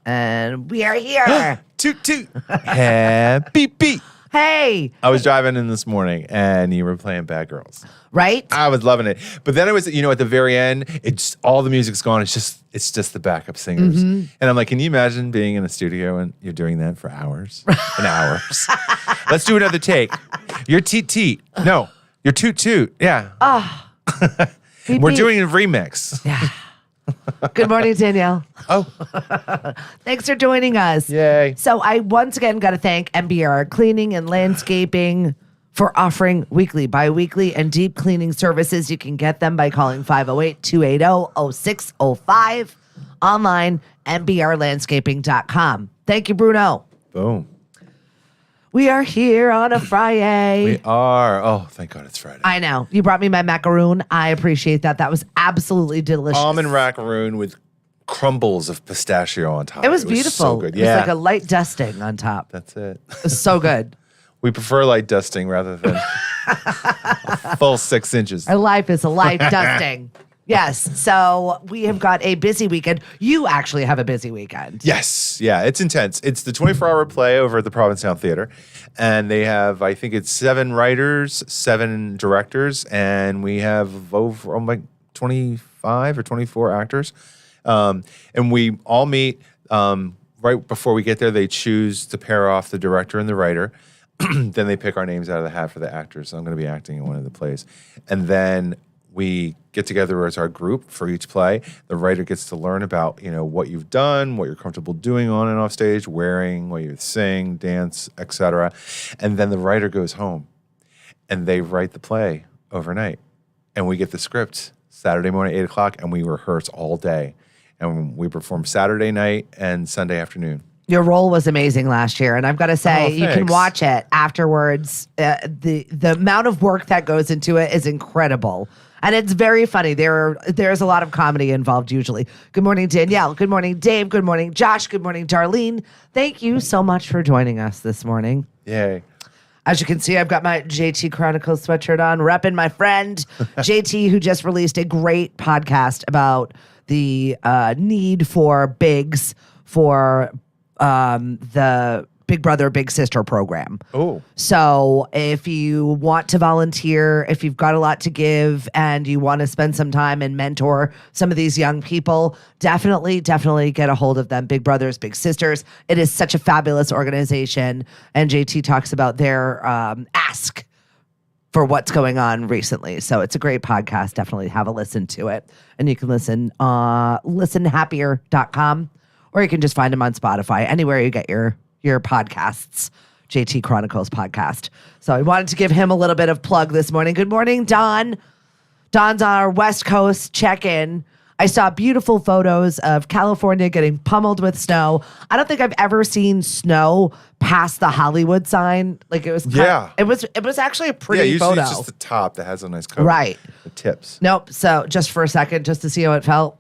And we are here. Toot toot. Happy beat. Hey. I was driving in this morning and you were playing Bad Girls. Right? I was loving it. But then it was, at the very end, it's all the music's gone. It's just the backup singers. Mm-hmm. And I'm like, can you imagine being in a studio and you're doing that for hours and hours? Let's do another take. You're teet teet. No, you're toot toot. Yeah. We're doing a remix. Yeah. Good morning, Danielle. Oh. Thanks for joining us. Yay. So I once again got to thank MBR Cleaning and Landscaping for offering weekly, bi-weekly, and deep cleaning services. You can get them by calling 508-280-0605. Online, mbrlandscaping.com. Thank you, Bruno. Boom. We are here on a Friday. We are. Oh, thank God it's Friday. I know. You brought me my macaroon. I appreciate that. That was absolutely delicious. Almond macaroon with crumbles of pistachio on top. It was beautiful. So good. It was like a light dusting on top. That's it. It was so good. We prefer light dusting rather than a full 6 inches. Our life is a light dusting. Yes. So we have got a busy weekend. You actually have a busy weekend. Yes. Yeah, it's intense. It's the 24-hour play over at the Provincetown Theater. And they have, I think it's 7 writers, 7 directors, and we have over 25 or 24 actors. And we all meet right before we get there. They choose to pair off the director and the writer. Then they pick our names out of the hat for the actors. So I'm going to be acting in one of the plays. And then we get together as our group for each play. The writer gets to learn about, what you've done, what you're comfortable doing on and off stage, wearing, what you sing, dance, etc. And then the writer goes home and they write the play overnight. And we get the script Saturday morning, 8 o'clock, and we rehearse all day. And we perform Saturday night and Sunday afternoon. Your role was amazing last year, and I've got to say, you can thanks. watch it afterwards. The amount of work that goes into it is incredible, and it's very funny. There's a lot of comedy involved usually. Good morning, Danielle. Good morning, Dave. Good morning, Josh. Good morning, Darlene. Thank you so much for joining us this morning. Yay. As you can see, I've got my JT Chronicles sweatshirt on, repping my friend JT, who just released a great podcast about the need for bigs for the Big Brother, Big Sister program. Oh. So if you want to volunteer, if you've got a lot to give and you want to spend some time and mentor some of these young people, definitely get a hold of them. Big Brothers, Big Sisters. It is such a fabulous organization. And JT talks about their ask for what's going on recently. So it's a great podcast. Definitely have a listen to it. And you can listen listenhappier.com. Or you can just find them on Spotify, anywhere you get your podcasts, JT Chronicles podcast. So I wanted to give him a little bit of plug this morning. Good morning, Don. Don's on our West Coast check-in. I saw beautiful photos of California getting pummeled with snow. I don't think I've ever seen snow past the Hollywood sign. Like it was it was actually a pretty photo. It's just the top that has a nice coat. Right. The tips. Nope. So just for a second, just to see how it felt,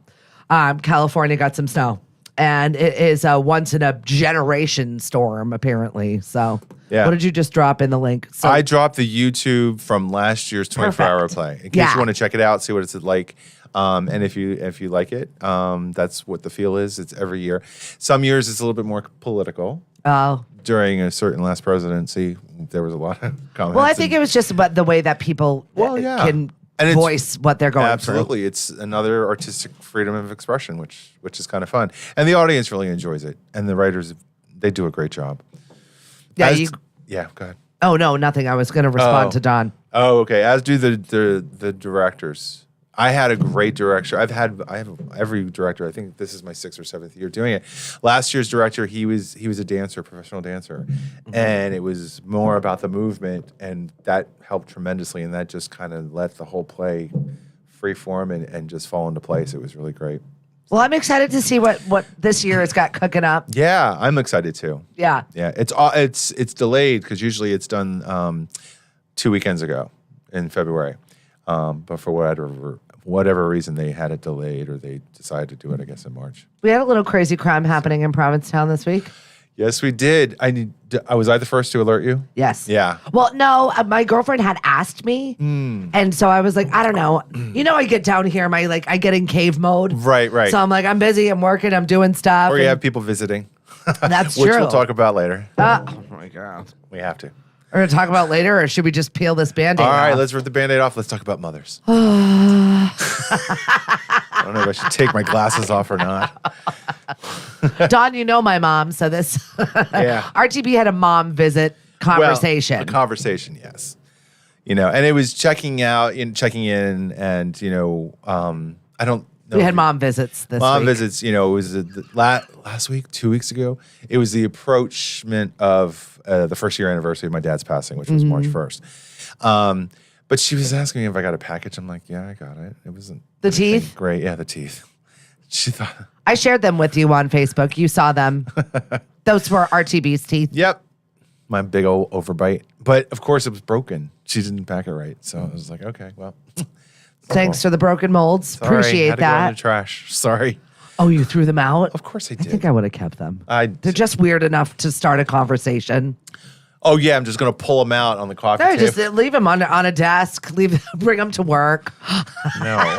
California got some snow. And it is a once-in-a-generation storm, apparently. So what did you just drop in the link? So, I dropped the YouTube from last year's 24-hour play. In case you want to check it out, see what it's like. And if you like it, that's what the feel is. It's every year. Some years it's a little bit more political. Oh. During a certain last presidency, there was a lot of comments. Well, I think it was just about the way that people can voice what they're going through. Absolutely. It's another artistic freedom of expression, which is kind of fun. And the audience really enjoys it. And the writers, they do a great job. Yeah, go ahead. Oh, no, nothing. I was going to respond to Don. Oh, okay. As do the directors. I had a great director. I have every director. I think this is my 6th or 7th year doing it. Last year's director, he was a dancer, professional dancer, and it was more about the movement, and that helped tremendously. And that just kind of let the whole play free form and just fall into place. It was really great. Well, I'm excited to see what this year has got cooking up. Yeah, I'm excited too. Yeah. It's delayed because usually it's done 2 weekends ago in February, but for whatever reason they had it delayed or they decided to do it, I guess, in March. We had a little crazy crime happening in Provincetown this week. Yes, we did. Was I the first to alert you? Yes. Yeah. Well, no, my girlfriend had asked me. And so I was like, I don't know. I get down here, I get in cave mode. Right. So I'm like, I'm busy, I'm working, I'm doing stuff. Or you have people visiting. That's Which true. we'll talk about later. Oh my God. We have to. We're going to talk about later, or should we just peel this Band-Aid All right, off? let's rip the Band-Aid off. Let's talk about mothers. I don't know if I should take my glasses off or not. Dawn, my mom, so this Yeah. RTB had a mom visit conversation. Well, a conversation, yes. And it was checking in, and I don't know. We had mom visits this Mom week. visits, it was last week, 2 weeks ago. It was the approachment of the first year anniversary of my dad's passing, which was March 1st. But she was asking me if I got a package. I'm like, yeah, I got it. It wasn't The teeth? Great. Yeah, the teeth. She thought. I shared them with you on Facebook. You saw them. Those were RTB's teeth. Yep. My big old overbite. But of course it was broken. She didn't pack it right. So I was like, okay, well. Thanks for the broken molds. Sorry, Appreciate had to go in that. the trash. Sorry. Oh, you threw them out? Of course I I did. think I would have kept them. They're did. just weird enough to start a conversation. Oh yeah, I'm just gonna pull them out on the coffee No, table. just leave them on a desk. Bring them to work. No.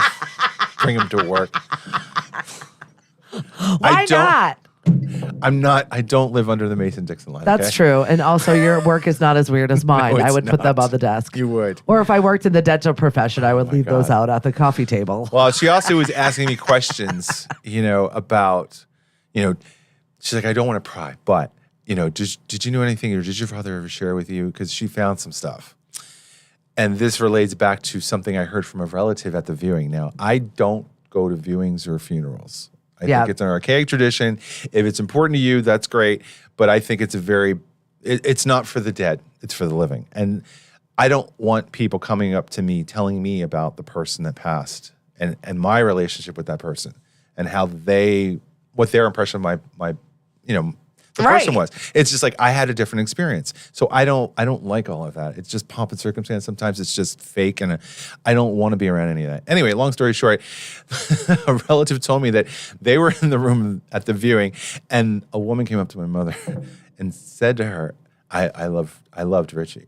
Bring them to work. Why not? I don't live under the Mason-Dixon line. That's okay? true. And also, your work is not as weird as mine. No, I it's would put them not. on the desk. You would. Or if I worked in the dental profession, I would leave those God. out at the coffee table. Well, she also was asking me questions, about, she's like, I don't want to pry, but, did you know anything, or did your father ever share with you? Because she found some stuff. And this relates back to something I heard from a relative at the viewing. Now, I don't go to viewings or funerals. I think it's an archaic tradition. If it's important to you, that's great. But I think it's it's not for the dead. It's for the living. And I don't want people coming up to me telling me about the person that passed and my relationship with that person and what their impression of my the person was. It's just like I had a different experience. So I don't like all of that. It's just pomp and circumstance. Sometimes it's just fake, and I don't want to be around any of that. Anyway, long story short, a relative told me that they were in the room at the viewing, and a woman came up to my mother and said to her, I loved Richie.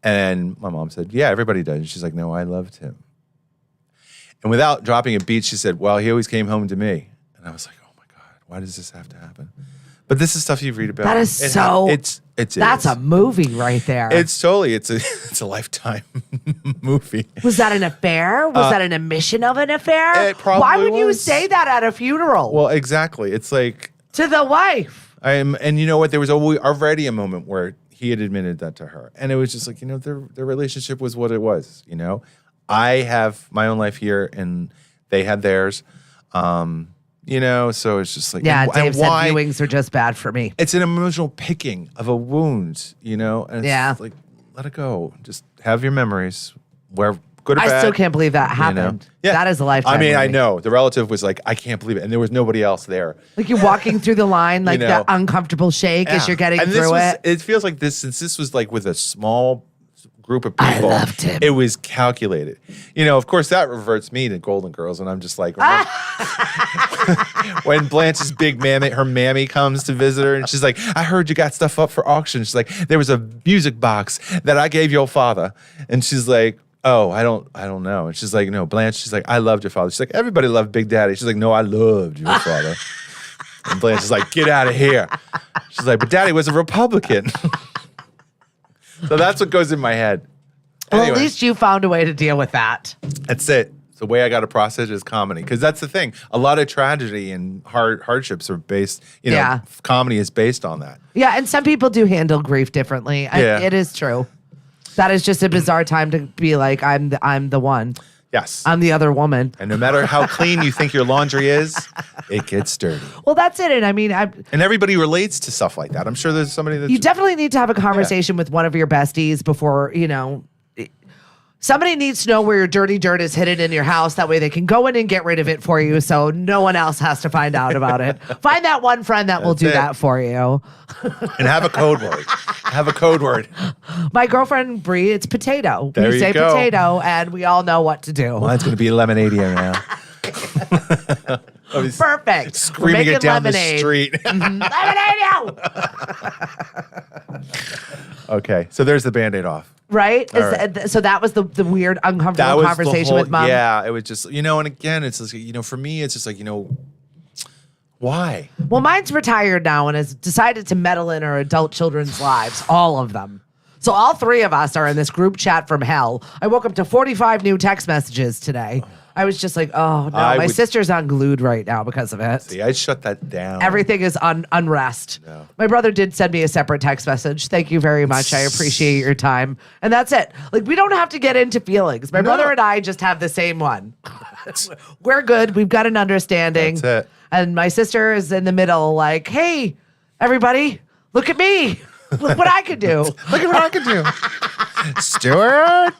And my mom said, yeah, everybody does. And she's like, no, I loved him. And without dropping a beat, she said, well, he always came home to me. And I was like, oh my God, why does this have to happen? But this is stuff you read about. That is that's a movie right there. It's a Lifetime movie. Was that an affair? Was that an admission of an affair? It probably Why would you was. say that at a funeral? Well, exactly. It's like to the wife. and you know what? There was already a moment where he had admitted that to her, and it was just like their relationship was what it was. I have my own life here, and they had theirs. So it's just like Dave said viewings are just bad for me. It's an emotional picking of a wound, and it's like let it go. Just have your memories, where good or bad. I still can't believe that happened. Yeah. That is a Lifetime I mean, I movie. know the relative was like, I can't believe it, and there was nobody else there. Like you're walking through the line, like that uncomfortable shake as you're getting through it. It feels like since this was like with a small group of people. I loved him. It was calculated. Of course, that reverts me to Golden Girls, and I'm just like, when Blanche's her mammy comes to visit her, and she's like, I heard you got stuff up for auction. She's like, there was a music box that I gave your father, and she's like, oh, I don't know. And she's like, no, Blanche. She's like, I loved your father. She's like, everybody loved Big Daddy. She's like, no, I loved your father. And Blanche is like, get out of here. She's like, but Daddy was a Republican. So that's what goes in my head. Well, Anyway, at least you found a way to deal with that. that's it. The way I got to process it is comedy, because that's the thing. A lot of tragedy and hardships are based. Comedy is based on that. Yeah, and some people do handle grief differently. Yeah. It is true. That is just a bizarre time to be like, I'm the one. Yes. I'm the other woman. And no matter how clean you think your laundry is, it gets dirty. Well, that's it. And I mean, And everybody relates to stuff like that. I'm sure there's somebody that you definitely need to have a conversation with one of your besties before, somebody needs to know where your dirty dirt is hidden in your house. That way they can go in and get rid of it for you so no one else has to find out about it. Find that one friend that will do it. that for you. And have a code word. Have a code word. My girlfriend, Bree, it's potato. There we you say go. potato, and we all know what to do. Mine's going to be lemonade here now. Perfect. Screaming it down the street. Lemonade, Okay, so there's the Band-Aid off. Right? So that was the weird, uncomfortable conversation with Mom? Yeah, it was just, and again, it's just, for me, it's just like, why? Well, mine's retired now and has decided to meddle in our adult children's lives, all of them. So all three of us are in this group chat from hell. I woke up to 45 new text messages today. I was just like, oh, no. My sister's unglued right now because of it. See, I'd shut that down. Everything is unrest. No. My brother did send me a separate text message. Thank you very much. I appreciate your time. And that's it. Like, we don't have to get into feelings. My brother and I just have the same one. We're good. We've got an understanding. That's it. And my sister is in the middle like, hey, everybody, look at me. Look what I could do. Look at what I could do. Stuart.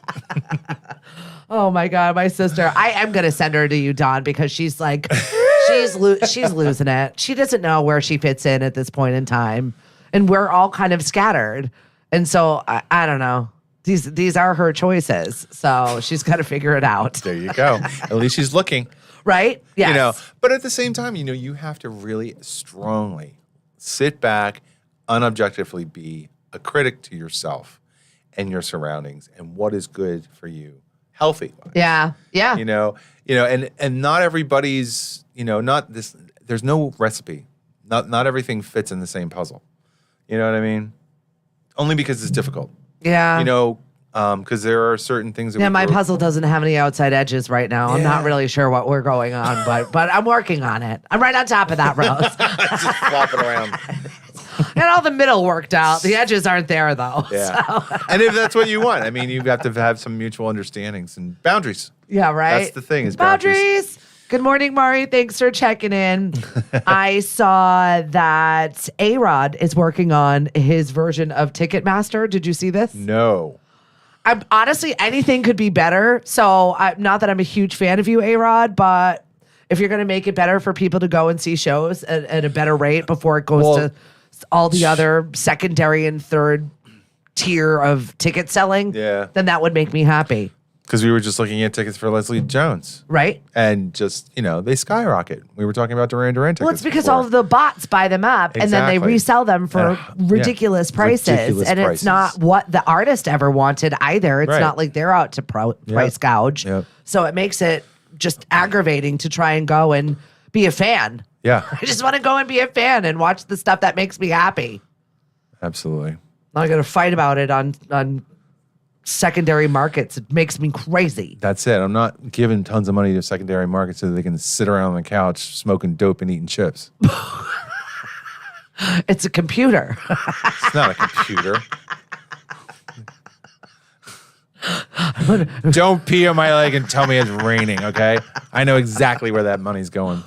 Oh my God, my sister. I am going to send her to you, Dawn, because she's like, she's losing it. She doesn't know where she fits in at this point in time. And we're all kind of scattered. And so I don't know. These are her choices. So she's got to figure it out. There you go. At least she's looking. Right? Yes. But at the same time, you have to really strongly sit back, unobjectively be a critic to yourself and your surroundings and what is good for you. Healthy. Yeah. Yeah. And not everybody's, not this, there's no recipe. Not everything fits in the same puzzle. You know what I mean? Only because it's difficult. Yeah. Because there are certain things that my puzzle doesn't have any outside edges right now. Yeah. I'm not really sure what we're going on, but I'm working on it. I'm right on top of that, Rose. Just flopping around. And all the middle worked out. The edges aren't there, though. Yeah. So. And if that's what you want, you have to have some mutual understandings and boundaries. Yeah, right? That's the thing is boundaries. Good morning, Mari. Thanks for checking in. I saw that A-Rod is working on his version of Ticketmaster. Did you see this? No. Honestly, anything could be better. So, not that I'm a huge fan of you, A-Rod, but if you're going to make it better for people to go and see shows at a better rate before it goes to all the other secondary and third tier of ticket selling, then that would make me happy. Because we were just looking at tickets for Leslie Jones. Right. And just, they skyrocket. We were talking about Duran Duran tickets. Well, it's because all of the bots buy them up and then they resell them for ridiculous prices. It's not what the artist ever wanted either. It's not like they're out to price gouge. Yep. So it makes it just aggravating to try and go and be a fan. Yeah. I just want to go and be a fan and watch the stuff that makes me happy. Absolutely. I'm going to fight about it on secondary markets. It makes me crazy. That's it. I'm not giving tons of money to secondary markets so that they can sit around on the couch smoking dope and eating chips. It's a computer. It's not a computer. Don't pee on my leg and tell me it's raining, okay? I know exactly where that money's going.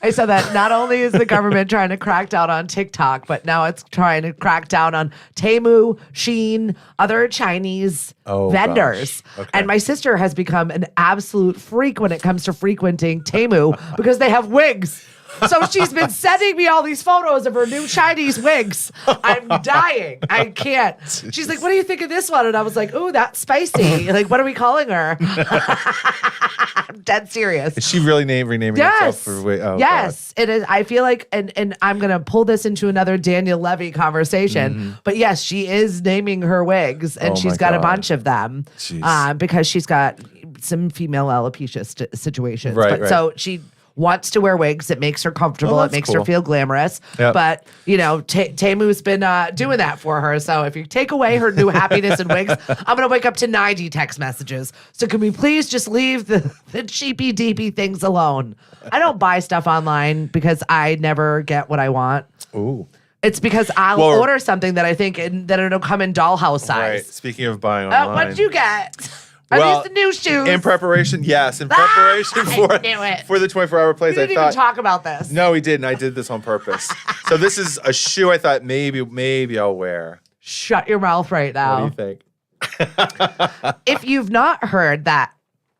I said that not only is the government trying to crack down on TikTok, but now it's trying to crack down on Temu, Shein, other Chinese vendors. Okay. And my sister has become an absolute freak when it comes to frequenting Temu because they have wigs. So she's been sending me all these photos of her new Chinese wigs. I'm dying. I can't. She's like, what do you think of this one? And I was like, ooh, that's spicy. Like, what are we calling her? I'm dead serious. Is she really renaming herself for wig? Oh, yes, it is. I feel like, and I'm going to pull this into another Daniel Levy conversation, but yes, she is naming her wigs and she's got a bunch of them because she's got some female alopecia situations. Right. So she wants to wear wigs. It makes her comfortable. It makes her feel glamorous. Yep. But, Temu's been doing that for her. So if you take away her new happiness and wigs, I'm going to wake up to 90 text messages. So can we please just leave the cheapy deepy things alone? I don't buy stuff online because I never get what I want. Ooh. It's because I'll order something that I think that it'll come in dollhouse size. Right. Speaking of buying online. What did you get? Are these the new shoes? In prepreparation, yes. In preparation for the 24-hour plays, I didn't even talk about this. No, we didn't. I did this on purpose. So this is a shoe I thought maybe I'll wear. Shut your mouth right now. What do you think? If you've not heard that,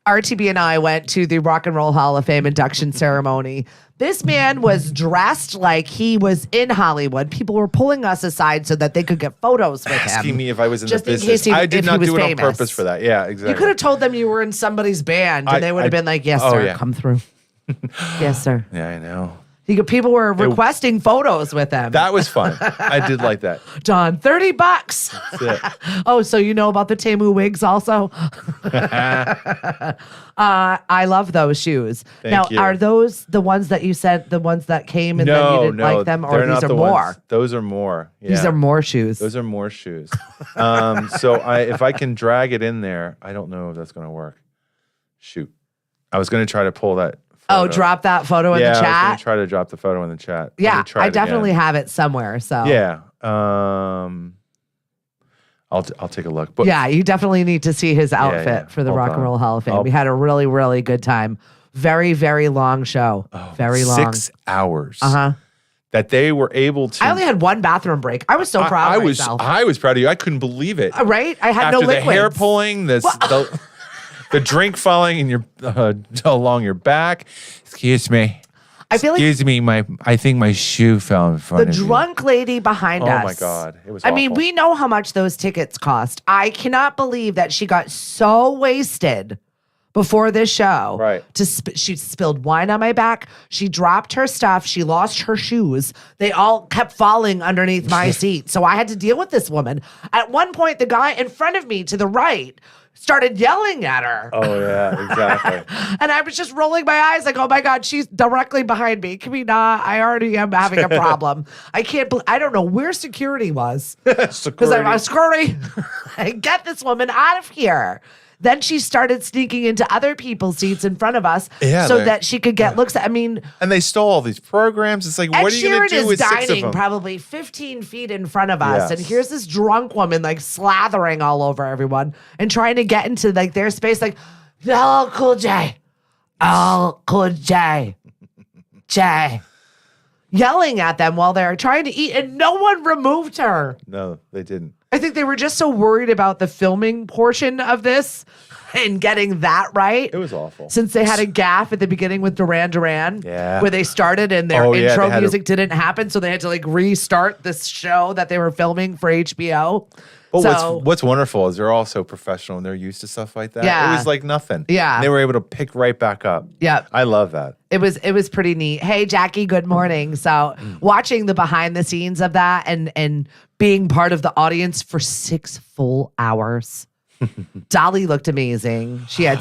RTB and I went to the Rock and Roll Hall of Fame induction ceremony. This man was dressed like he was in Hollywood. People were pulling us aside so that they could get photos with him. Asking me if I was in the business. Case I did not do it famous. on purpose for that. Yeah, exactly. You could have told them you were in somebody's band, and they would have been like, yes, sir, come through. Yes, sir. Yeah, I know. People were requesting photos with him. That was fun. I did like that. Don, $30. That's it. Oh, so you know about the Temu wigs also? I love those shoes. Thank you. Are those the ones that you said, the ones that came and then you didn't like them, or these are more? Ones. Those are more. Yeah. These are more shoes. Those are more shoes. So if I can drag it in there, I don't know if that's going to work. Shoot. I was going to try to pull that. Oh, drop that photo in the chat? Yeah, I was going to try to drop the photo in the chat. Yeah, I definitely have it somewhere. So yeah. I'll take a look. But yeah, you definitely need to see his outfit for the Hold Rock on. and Roll Hall of Fame. We had a really, really good time. Very, very long show. Very long. 6 hours. That they were able to. I only had one bathroom break. I was so proud of myself. I was proud of you. I couldn't believe it. Right? I had After no liquids. the hair pulling, the drink falling in your along your back. Excuse me. I feel Excuse me, I think my shoe fell in front of the you. drunk lady behind us. Oh my God. It was I mean, awful. we know how much those tickets cost. I cannot believe that she got so wasted before this show. Right. She spilled wine on my back. She dropped her stuff. She lost her shoes. They all kept falling underneath my seat. So I had to deal with this woman. At one point, the guy in front of me to the right started yelling at her. Oh, yeah, exactly. And I was just rolling my eyes like, oh my God, she's directly behind me. Can we not? I already am having a problem. I don't know where security was. Because I'm security. Get this woman out of here. Then she started sneaking into other people's seats in front of us so that she could get looks at. I mean, and they stole all these programs. It's like, what are you going to do with 6 of them? Ed Sheeran is dining probably 15 feet in front of us, and here's this drunk woman like slathering all over everyone and trying to get into like their space. Like, hello, Cool J, oh, Cool J, yelling at them while they're trying to eat, and no one removed her. No, they didn't. I think they were just so worried about the filming portion of this and getting that right. It was awful. Since they had a gaffe at the beginning with Duran Duran, where they started and their intro music didn't happen, so they had to like restart this show that they were filming for HBO. But what's wonderful is they're all so professional and they're used to stuff like that. Yeah. It was like nothing. Yeah. And they were able to pick right back up. Yeah. I love that. It was pretty neat. Hey, Jackie, good morning. So watching the behind the scenes of that and being part of the audience for 6 full hours. Dolly looked amazing. She had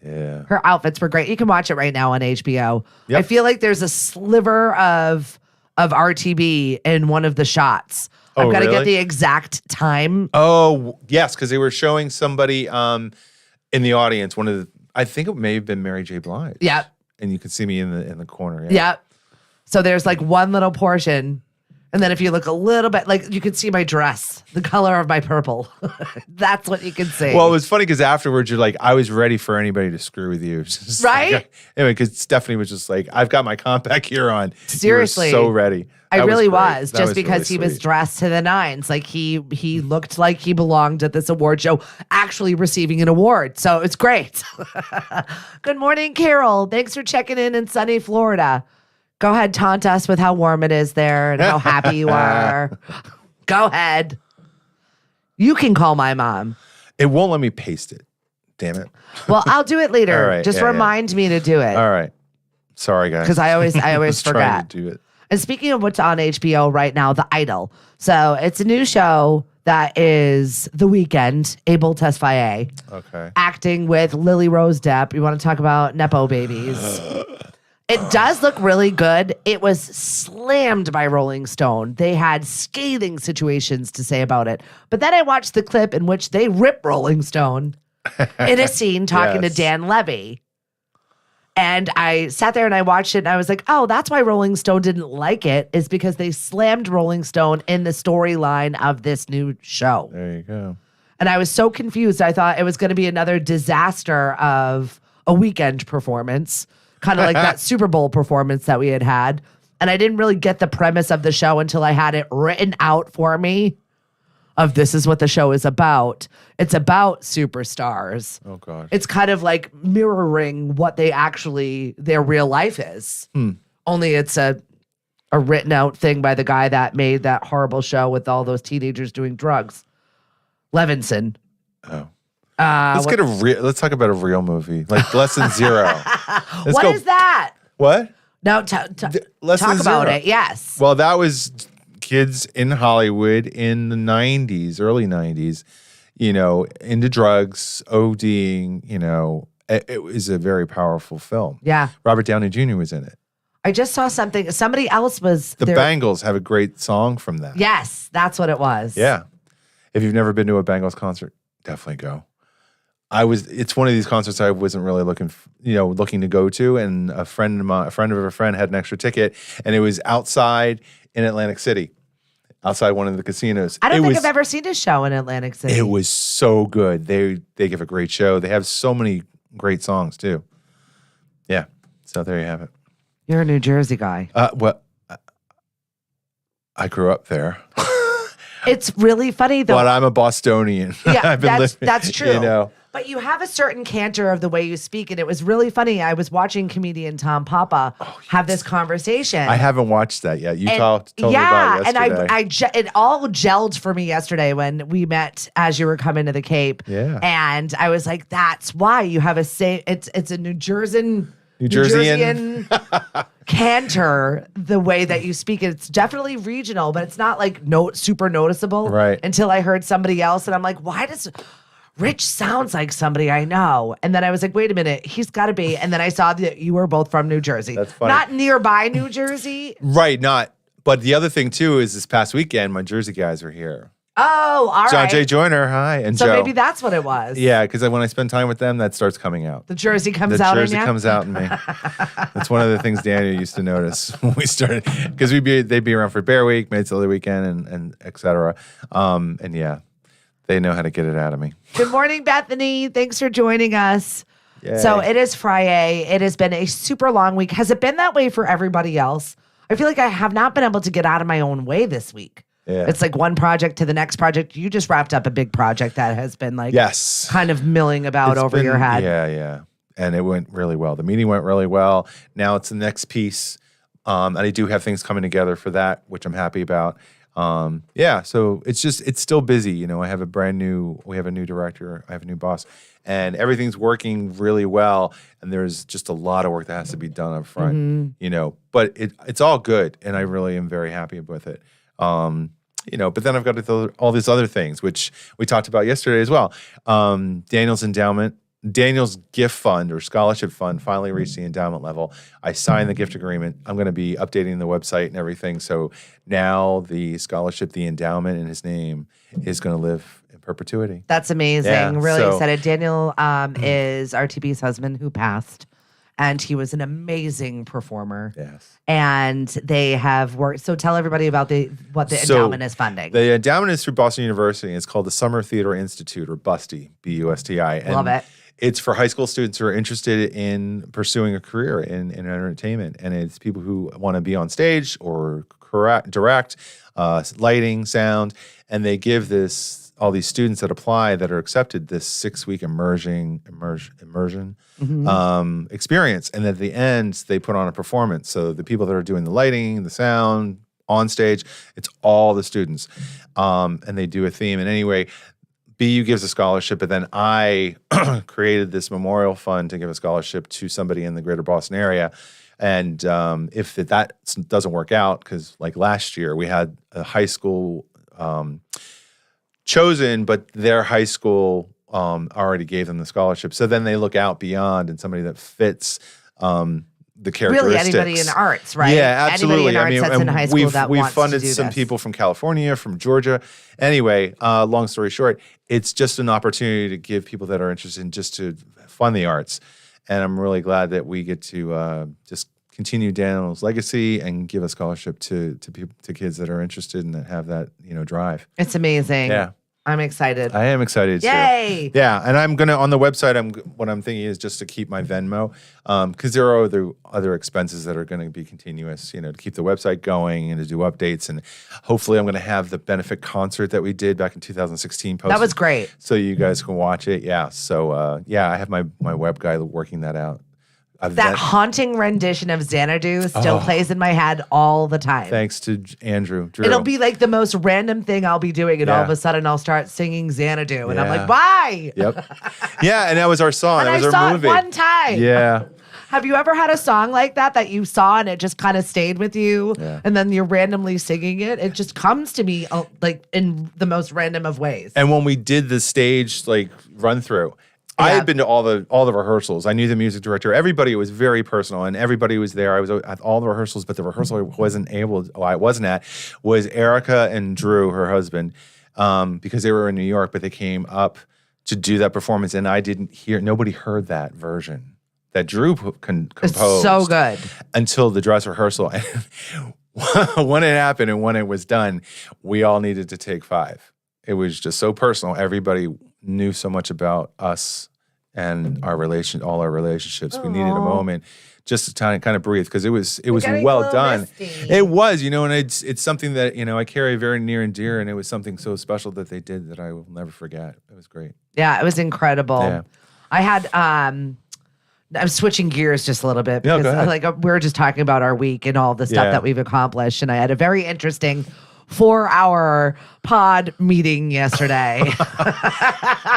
her outfits were great. You can watch it right now on HBO. Yep. I feel like there's a sliver of RTB in one of the shots. I've got to get the exact time. Oh, yes, because they were showing somebody in the audience. I think it may have been Mary J. Blige. Yep. And you can see me in the corner. Yeah. Yep. So there's like one little portion. And then if you look a little bit, like you can see my dress, the color of my purple. That's what you can see. Well, it was funny because afterwards you're like, I was ready for anybody to screw with you. Right? Like, anyway, because Stephanie was just like, I've got my compact gear on. Seriously. You were so ready. I really was, That just because really he was dressed to the nines. Like he looked like he belonged at this award show, actually receiving an award. So it's great. Good morning, Carol. Thanks for checking in sunny Florida. Go ahead, taunt us with how warm it is there and how happy you are. Go ahead. You can call my mom. It won't let me paste it. Damn it. Well, I'll do it later. All right, Just remind me to do it. All right. Sorry, guys. Because I always was forget. trying to do it. And speaking of what's on HBO right now, The Idol. So it's a new show that is The Weeknd, Abel Tesfaye. Okay. Acting with Lily Rose Depp. You want to talk about Nepo babies. It does look really good. It was slammed by Rolling Stone. They had scathing situations to say about it. But then I watched the clip in which they rip Rolling Stone in a scene talking to Dan Levy. And I sat there and I watched it and I was like, oh, that's why Rolling Stone didn't like it, is because they slammed Rolling Stone in the storyline of this new show. There you go. And I was so confused. I thought it was going to be another disaster of a Weeknd performance, kind of like that Super Bowl performance that we had. And I didn't really get the premise of the show until I had it written out for me of this is what the show is about. It's about superstars. Oh, gosh. It's kind of like mirroring what their real life is. Only it's a written out thing by the guy that made that horrible show with all those teenagers doing drugs. Levinson. Oh. Let's talk about a real movie, like Lesson Zero. What go. is that? What? No, Less talk than about zero. it. Yes. Well, that was kids in Hollywood in the 90s, early 90s, into drugs, ODing, it was a very powerful film. Yeah. Robert Downey Jr. was in it. I just saw something. Somebody else was The there. Bangles have a great song from that. Yes, that's what it was. Yeah. If you've never been to a Bangles concert, definitely go. It's one of these concerts I wasn't really looking to go to, and a friend of a friend had an extra ticket, and it was outside in Atlantic City, outside one of the casinos. I don't think I've ever seen a show in Atlantic City. It was so good. They give a great show. They have so many great songs too. Yeah. So there you have it. You're a New Jersey guy. Well, I grew up there. It's really funny though. But I'm a Bostonian. Yeah, I've been that's true. You But you have a certain canter of the way you speak, and it was really funny. I was watching comedian Tom Papa have this conversation. I haven't watched that yet. You told me about it and yesterday. it all gelled for me yesterday when we met as you were coming to the Cape. Yeah. And I was like, that's why you have it's a New Jerseyan canter, the way that you speak. It's definitely regional, but it's not like super noticeable. Right. Until I heard somebody else, and I'm like, why does Rich sounds like somebody I know? And then I was like, wait a minute, he's got to be. And then I saw that you were both from New Jersey. That's funny. Not nearby New Jersey. Right, not. But the other thing too is this past weekend, my Jersey guys were here. Oh, all right. John J. Joyner, hi, and So Joe. maybe that's what it was. Yeah, because when I spend time with them, that starts coming out. The Jersey comes The out Jersey in you? comes out in me. That's one of the things Daniel used to notice when we started, because they'd be around for Bear Week, Maids of the Weekend, and et cetera. And yeah, they know how to get it out of me. Good morning, Bethany. Thanks for joining us. Yay. So it is Friday. It has been a super long week. Has it been that way for everybody else? I feel like I have not been able to get out of my own way this week. Yeah. It's like one project to the next project. You just wrapped up a big project that has been like Yes. kind of milling about It's over been- your head. Yeah. And it went really well. The meeting went really well. Now it's the next piece. And I do have things coming together for that, which I'm happy about. So it's still busy. We have a new director. I have a new boss, and everything's working really well. And there's just a lot of work that has to be done up front, but it's all good. And I really am very happy with it. But then I've got all these other things, which we talked about yesterday as well. Daniel's gift fund or scholarship fund finally reached the endowment level. I signed the gift agreement. I'm going to be updating the website and everything. So now the scholarship, the endowment in his name is going to live in perpetuity. That's amazing. Yeah, Really so- excited. Daniel is RTB's husband who passed, and he was an amazing performer. Yes. And they have worked. So tell everybody about what the endowment is funding. The endowment is through Boston University. It's called the Summer Theater Institute, or BUSTI, BUSTI. And Love it. It's for high school students who are interested in pursuing a career in entertainment. And it's people who want to be on stage or direct, lighting, sound. And they give all these students that apply that are accepted this 6-week immersion experience. And at the end, they put on a performance. So the people that are doing the lighting, the sound, on stage, it's all the students. And they do a theme. And anyway, BU gives a scholarship, but then I created this memorial fund to give a scholarship to somebody in the greater Boston area. And if that doesn't work out, because like last year we had a high school chosen, but their high school already gave them the scholarship. So then they look out beyond and somebody that fits the characteristics. Really, anybody in arts, right? Yeah, absolutely. Anybody in arts that's in high school that we've wants funded to do some this. people from California, from Georgia. Anyway, long story short, it's just an opportunity to give people that are interested in just to fund the arts. And I'm really glad that we get to just continue Daniel's legacy and give a scholarship to kids that are interested and that have that drive. It's amazing. Yeah. I'm excited. I am excited. Yay! Too. Yeah, and I'm gonna on the website. What I'm thinking is just to keep my Venmo, because there are other expenses that are going to be continuous. To keep the website going and to do updates, and hopefully I'm going to have the benefit concert that we did back in 2016 posted. That was great. So you guys can watch it. Yeah. So I have my web guy working that out. That haunting rendition of Xanadu still plays in my head all the time. Thanks to Andrew. Drew. It'll be like the most random thing I'll be doing, and all of Yeah. a sudden I'll start singing Xanadu, and I'm Yeah. like, why? Yep. Yeah, and that was our song. And that was I our saw movie. it one time. Yeah. Have you ever had a song like that you saw and it just kind of stayed with you, and then you're randomly singing it? It just comes to me like in the most random of ways. And when we did the stage like run through, I had been to all the rehearsals. I knew the music director. Everybody was very personal, and everybody was there. I was at all the rehearsals, but the rehearsal I wasn't at was Erica and Drew, her husband, because they were in New York, but they came up to do that performance, and nobody heard that version that Drew composed. It's so good. Until the dress rehearsal. And when it happened and when it was done, we all needed to take 5. It was just so personal. Everybody knew so much about us and all our relationships. We needed a moment just to kind of breathe, because it was well done. Misty. It was, and it's something that, I carry very near and dear, and it was something so special that they did that I will never forget. It was great. Yeah, it was incredible. Yeah. I had I'm switching gears just a little bit because we were just talking about our week and all the stuff that we've accomplished, and I had a very interesting 4-hour pod meeting yesterday.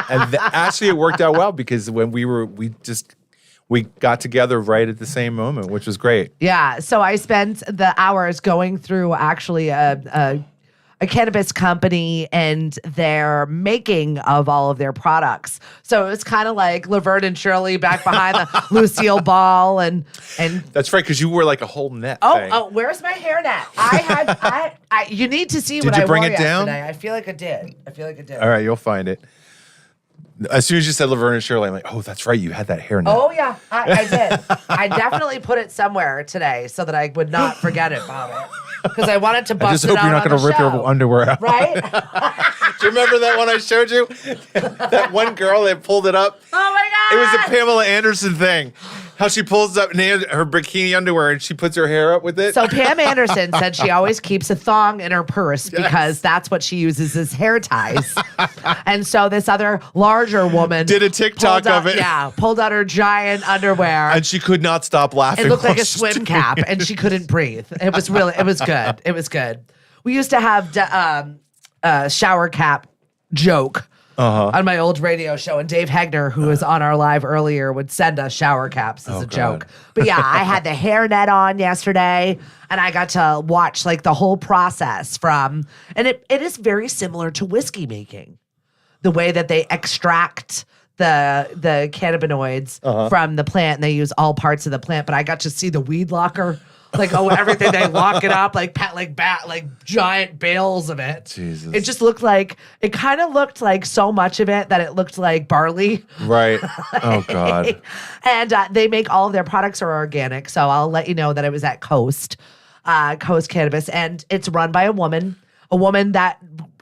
And actually it worked out well, because when we got together right at the same moment, which was great. Yeah. So I spent the hours going through actually a cannabis company and their making of all of their products. So it was kind of like Laverne and Shirley back behind the Lucille Ball and That's right, because you wore like a whole net thing. Oh, where's my hairnet? I you need to see what I wore Did you bring it down? yesterday. I feel like it did. All right, you'll find it. As soon as you said Laverne and Shirley, I'm like, oh, that's right, you had that hairnet. Oh, yeah, I did. I definitely put it somewhere today so that I would not forget it, Bobby. Because I wanted to bust it out. I just hope you're not going to rip your underwear out. Right? Do you remember that one I showed you? That one girl that pulled it up? Oh, my God. It was a Pamela Anderson thing. How she pulls up her bikini underwear and she puts her hair up with it. So Pam Anderson said she always keeps a thong in her purse because that's what she uses as hair ties. And so this other larger woman did a TikTok of it. Yeah, pulled out her giant underwear. And she could not stop laughing. It looked like a swim cap and she couldn't breathe. It was good. It was good. We used to have shower cap joke. On my old radio show, and Dave Hegner, who was on our live earlier, would send us shower caps as a joke. But yeah, I had the hairnet on yesterday, and I got to watch like the whole process and it is very similar to whiskey making. The way that they extract the cannabinoids from the plant, and they use all parts of the plant. But I got to see the weed locker. Like, everything, they lock it up, like giant bales of it. Jesus. It kind of looked like so much of it that it looked like barley. Right. Oh, God. And they make all of their products are organic. So I'll let you know that it was at Coast Cannabis. And it's run by a woman that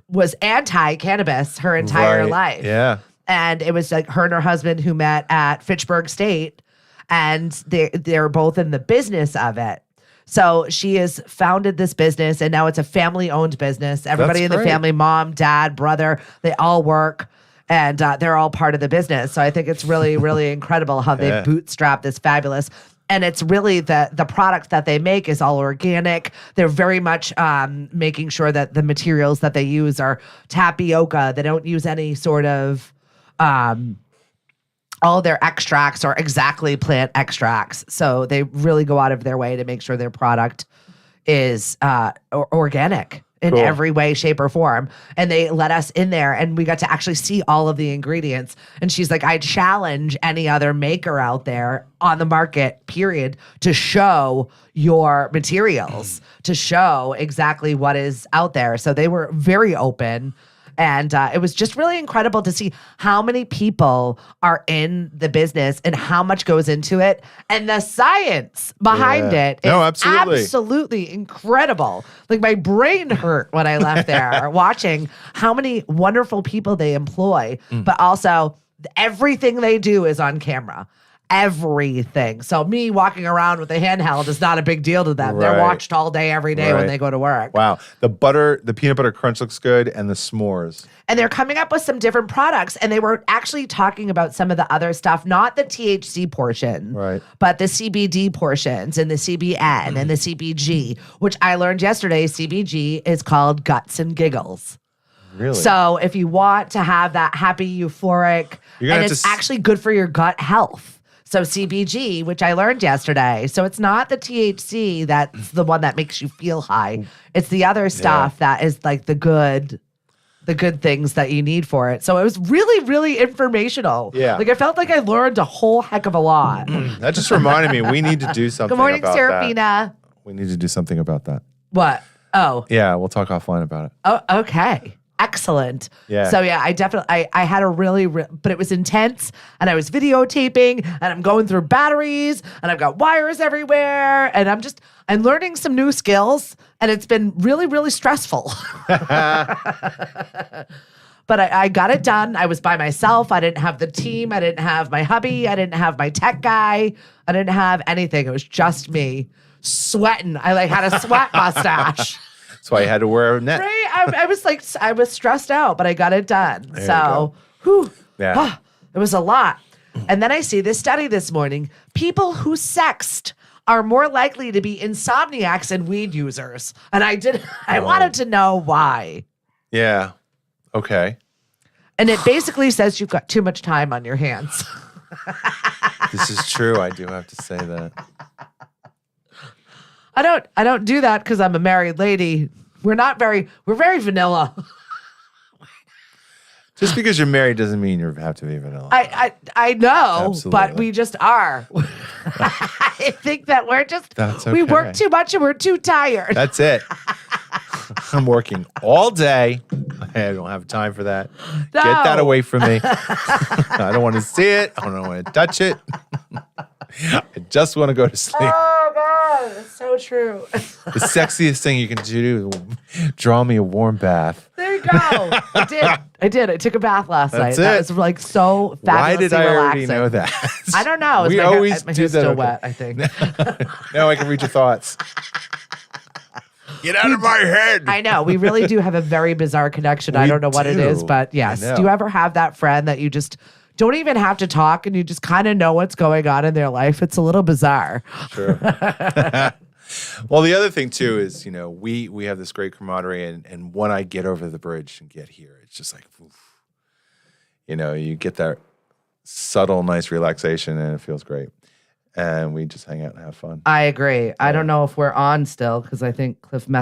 was anti-cannabis her entire life. Yeah. And it was like her and her husband who met at Fitchburg State. And they're both in the business of it. So she has founded this business, and now it's a family-owned business. Everybody in the family, mom, dad, brother, they all work, and they're all part of the business. So I think it's really, really incredible how they've bootstrapped this fabulous. And it's really the product that they make is all organic. They're very much making sure that the materials that they use are tapioca. They don't use any sort of... all their extracts are exactly plant extracts. So they really go out of their way to make sure their product is organic in every way, shape, or form. And they let us in there, and we got to actually see all of the ingredients. And she's like, I challenge any other maker out there on the market, period, to show your materials, to show exactly what is out there. So they were very open. And it was just really incredible to see how many people are in the business and how much goes into it. And the science behind it is absolutely incredible. Like, my brain hurt when I left there watching how many wonderful people they employ. But also, everything they do is on camera. Everything. So me walking around with a handheld is not a big deal to them. Right. They're watched all day, every day when they go to work. Wow. The peanut butter crunch looks good, and the s'mores. And they're coming up with some different products, and they were actually talking about some of the other stuff, not the THC portion, but the CBD portions and the CBN and the CBG, which I learned yesterday, CBG is called Guts and Giggles. Really? So if you want to have that happy, euphoric, and it's actually good for your gut health. So CBG, which I learned yesterday. So it's not the THC that's the one that makes you feel high. It's the other stuff that is like the good things that you need for it. So it was really, really informational. Yeah. Like I felt like I learned a whole heck of a lot. That just reminded me we need to do something Good morning, about Serafina. that. We need to do something about that. What? Oh. Yeah, we'll talk offline about it. Oh, okay. Excellent. Yeah. So yeah, I had a really, but it was intense, and I was videotaping, and I'm going through batteries, and I've got wires everywhere, and I'm learning some new skills, and it's been really, really stressful. But I got it done. I was by myself. I didn't have the team. I didn't have my hubby. I didn't have my tech guy. I didn't have anything. It was just me sweating. I like had a sweat mustache. That's why you had to wear a net. Right? I was stressed out, but I got it done. There So, it was a lot. And then I see this study this morning. People who sext are more likely to be insomniacs and weed users. And I wanted to know why. Yeah. Okay. And it basically says you've got too much time on your hands. This is true. I do have to say that. I don't do that because I'm a married lady. We're very vanilla. Just because you're married doesn't mean you have to be vanilla. I know, Absolutely. but we just are. I think that That's we okay. work too much and we're too tired. That's it. I'm working all day. I don't have time for that. No. Get that away from me. I don't want to see it. I don't want to touch it. I just want to go to sleep. Oh God, it's so true. The sexiest thing you can do is draw me a warm bath. There you go. I did. I took a bath last night. That's That it. was like so fabulously Why did I already relaxing. know that? I don't know. We My always my do hair's that. still Okay. wet, I think. Now I can read your thoughts. Get out of my head. I know. We really do have a very bizarre connection. I We don't know what it is, do. but yes. I know. Do you ever have that friend that you just don't even have to talk and you just kind of know what's going on in their life? It's a little bizarre. Sure. Well, the other thing too is, we have this great camaraderie, and when I get over the bridge and get here, it's just like, oof. You get that subtle, nice relaxation, and it feels great. And we just hang out and have fun. I agree. I don't know if we're on still because I think Cliff messed